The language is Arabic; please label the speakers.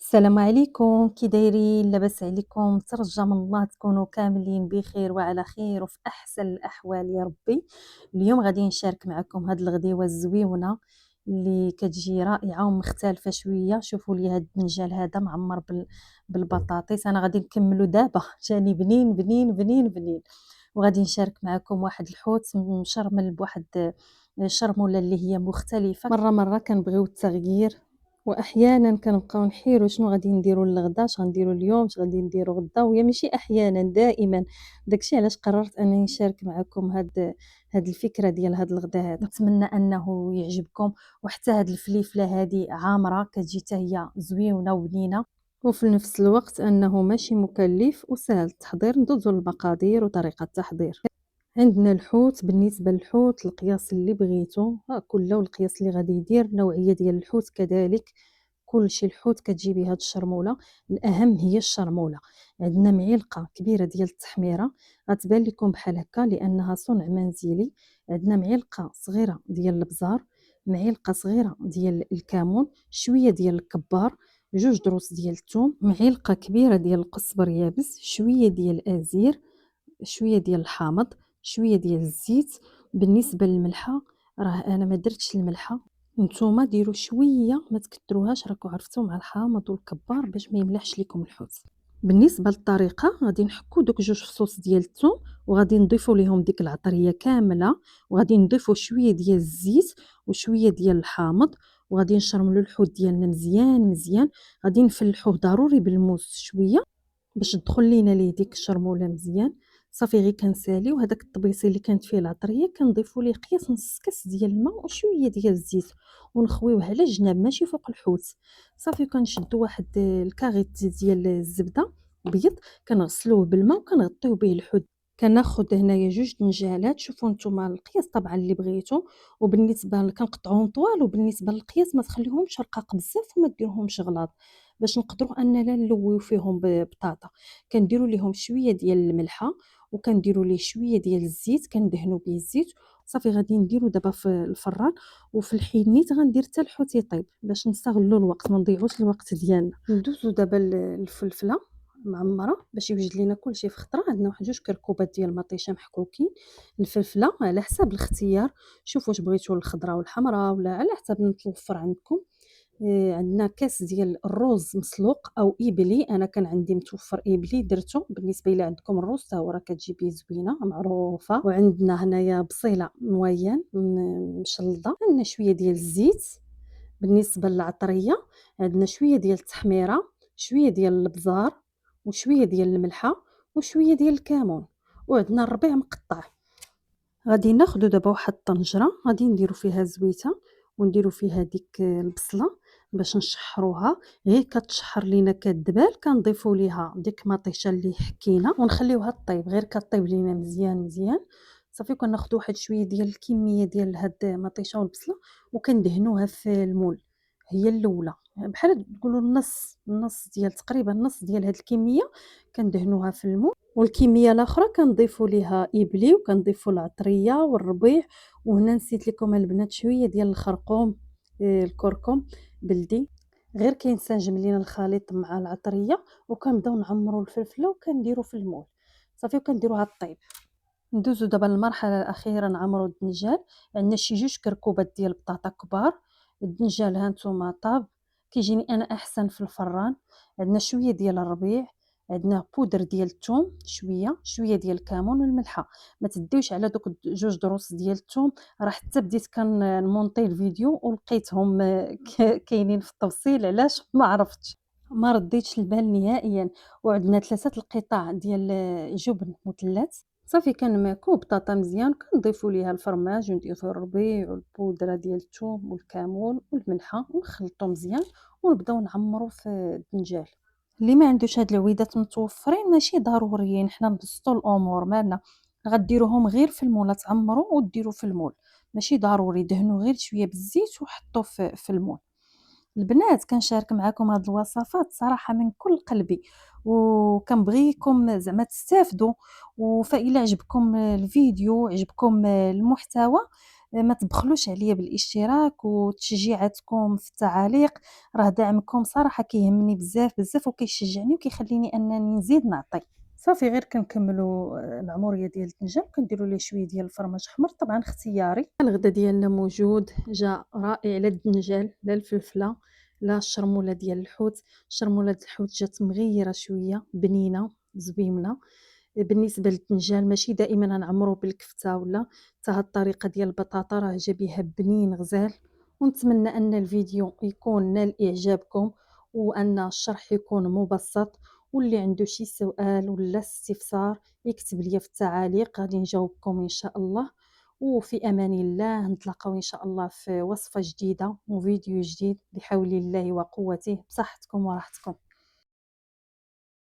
Speaker 1: السلام عليكم، كي دايرين؟ لاباس عليكم؟ ترجى من الله تكونوا كاملين بخير وعلى خير وفي احسن الاحوال يا ربي. اليوم غادي نشارك معكم هاد الغديوه الزويونه اللي كتجي رائعه ومختلفه شويه. شوفوا لي هاد الدنجال هذا معمر بالبطاطس. انا غادي نكملو دابا جاني بنين بنين بنين بنين. وغادي نشارك معكم واحد الحوت مشرمل بواحد شرموله اللي هي مختلفه. مره كنبغيو التغيير، واحيانا كنبقاو نحيروا شنو غادي نديروا للغدا، اش غنديروا اليوم، اش غادي نديروا غدا، وهي ماشي احيانا دائما. داكشي علاش قررت انني نشارك معكم هاد الفكره ديال هاد الغدا هذا. نتمنى انه يعجبكم. وحتى هاد الفليفله هذه عامره كتجي حتى هي زوينه وبنينه، وفي نفس الوقت انه ماشي مكلف وسهل التحضير. ندوزو للمقادير وطريقه التحضير. عندنا الحوت. بالنسبة للحوت القياس اللي بغيتو كله، والقياس اللي غادي يدير نوعية ديال الحوت كذلك. كلشي الحوت كتجيبي هاد الشرمولة. الأهم هي الشرمولة. عندنا معلقة كبيرة ديال التحميرة، غتبان لكم بحال هكا لأنها صنع منزلي. عندنا معلقة صغيرة ديال البزار، معلقة صغيرة ديال الكمون، شوية ديال الكبار، جوج دروس ديال الثوم، معلقة كبيرة ديال القزبر يابس، شوية ديال الأزير، شويه ديال الحامض، شويه ديال الزيت. بالنسبه للملحه راه انا ما درتش الملحه، نتوما ديروا شويه ما تكثروهاش، راكم عرفتوا مع الحامض والكبار باش ما يملحش لكم الحوت. بالنسبه للطريقه غادي نحكوا دوك جوج فصوص ديال الثوم وغادي نضيفوا ليهم ديك العطريه كامله، وغادي نضيفوا شويه ديال الزيت وشويه ديال الحامض، وغادي نشرملوا الحوت ديالنا مزيان مزيان. غادي نفلحوه ضروري بالموس شويه باش تدخل لينا ليه ديك الشرموله مزيان. صافي غير كنساليو هذاك الطبيسي اللي كانت فيه العطريه، كنضيفوا ليه قياس نص كاس ديال الماء وشويه ديال الزيت، ونخويوه على جناب ماشي فوق الحوت. صافي كنشدوا واحد الكاغيط ديال الزبده بيض، كنغسلوه بالماء وكنغطيو به الحوت. كناخذ هنايا جوج دنجالات، شوفوا نتوما القياس طبعا اللي بغيتو. وبالنسبه كنقطعوهم طوال، وبالنسبه للقياس ما تخليهمش رقاق بزاف وما ديرهمش غلاظ باش نقدروا اننا نلويو فيهم ببطاطا. كنديروا ليهم شويه ديال الملحه، وكنديروا ليه شويه ديال الزيت، كندهنوا به الزيت. صافي غادي نديرو دابا في الفران، وفي الحين نيت غندير حتى الحوت يطيب باش نستغلوا الوقت، ما نضيعوش الوقت ديالنا. ندوزو دابا الفلفله معمره باش يوجد لينا كلشي في خطره. عندنا واحد جوج كركوبات ديال المطيشه محكوكين. الفلفله على حساب الاختيار، شوفوا واش بغيتوا الخضراء والحمراء ولا على حساب متوفر عندكم. عندنا كاس ديال الرز مسلوق او إبلي، أنا كان عندي متوفر إبلي درتو. بالنسبة إلى عندكم الرز تا هو راه كتجي بيه زوينة معروفة. وعندنا هنايا بصيلة مويان مشلضة، عندنا شوية ديال الزيت. بالنسبة للعطرية عندنا شوية ديال التحميرة، شوية ديال البزار، وشوية ديال الملحة، وشوية ديال الكمون، وعندنا الربيع مقطع. غادي ناخدو دابا واحد الطنجرة غادي نديرو فيها زويته، ونديرو فيها ديك البصلة باش نشحروها. غير كتشحر لينا كدبال كنضيفو ليها ديك مطيشه اللي حكينا ونخليوها طيب، غير كطيب لينا مزيان مزيان. صافي كناخدو واحد شويه ديال الكميه ديال هاد المطيشه والبصله وكندهنوها في المول. هي الاولى بحال تقولوا النص ديال تقريبا النص ديال هاد الكميه كندهنوها في المول، والكميه الاخرى كنضيفوا ليها إبلي وكنضيفوا العطريه والربيع. وهنا نسيت لكم البنات شويه ديال الخرقوم، الكركم بلدي، غير كينسجم لينا الخليط مع العطريه. وكنبداو نعمروا الفلفله وكنديروا في المول. صافي وكنديروها طيب. ندوزو دابا للمرحله الاخيره، نعمروا الدنجال. عندنا شي جوج كركوبات ديال البطاطا كبار. الدنجال ها نتوما طاب، كيجيني انا احسن في الفران. عندنا شويه ديال الربيع، عندنا بودر ديال الثوم، شويه ديال الكمون والملحه. ما تديوش على دوك جوج دروس ديال الثوم، راه حتى بديت كنمونطي الفيديو ولقيتهم كاينين في التفصيل، علاش ما عرفتش، ما رديتش البال نهائيا. وعندنا ثلاثه القطع ديال جبن مثلث. صافي كنماكو بطاطا مزيان، كنضيفوا ليها الفرماج ونديرو الربيع والبودره ديال الثوم والكمون والملحه ونخلطو مزيان، ونبداو نعمرو في الدنجال. اللي ما عندوش هاد العويدات متوفرين ماشي ضروريين، حنا نبسطوا الامور مالنا. غديروهم غير في المول، تعمروا وديروا في المول، ماشي ضروري. دهنوا غير شويه بالزيت وحطوا في المول. البنات كنشارك معكم هاد الوصفات صراحة من كل قلبي، وكنبغيكم زعما تستافدوا. فإلا عجبكم الفيديو، عجبكم المحتوى، ما تبخلوش عليا بالاشتراك وتشجيعاتكم في التعاليق، راه دعمكم صراحة كيهمني بزاف بزاف وكيشجعني وكيخليني انني نزيد نعطي. صافي غير كنكملوا العموريه ديال الدنجه وكنديروا ليه شويه ديال الفرماج احمر، طبعا اختياري. الغدا ديالنا موجود، جا رائع، لا الدنجال لا الفلفله لا الشرموله ديال الحوت. شرموله الحوت جات مغيره شويه، بنينه زوينه. بالنسبه للدنجال ماشي دائما نعمرو بالكفته ولا، حتى هاد الطريقه ديال البطاطا راه جا بها بنين غزال. ونتمنى ان الفيديو يكون نال اعجابكم وان الشرح يكون مبسط، واللي عنده شي سؤال ولا استفسار يكتب لي في التعاليق غادي نجاوبكم ان شاء الله. وفي امان الله، نتلاقاو ان شاء الله في وصفة جديدة وفيديو جديد بحول الله وقوته، بصحتكم وراحتكم.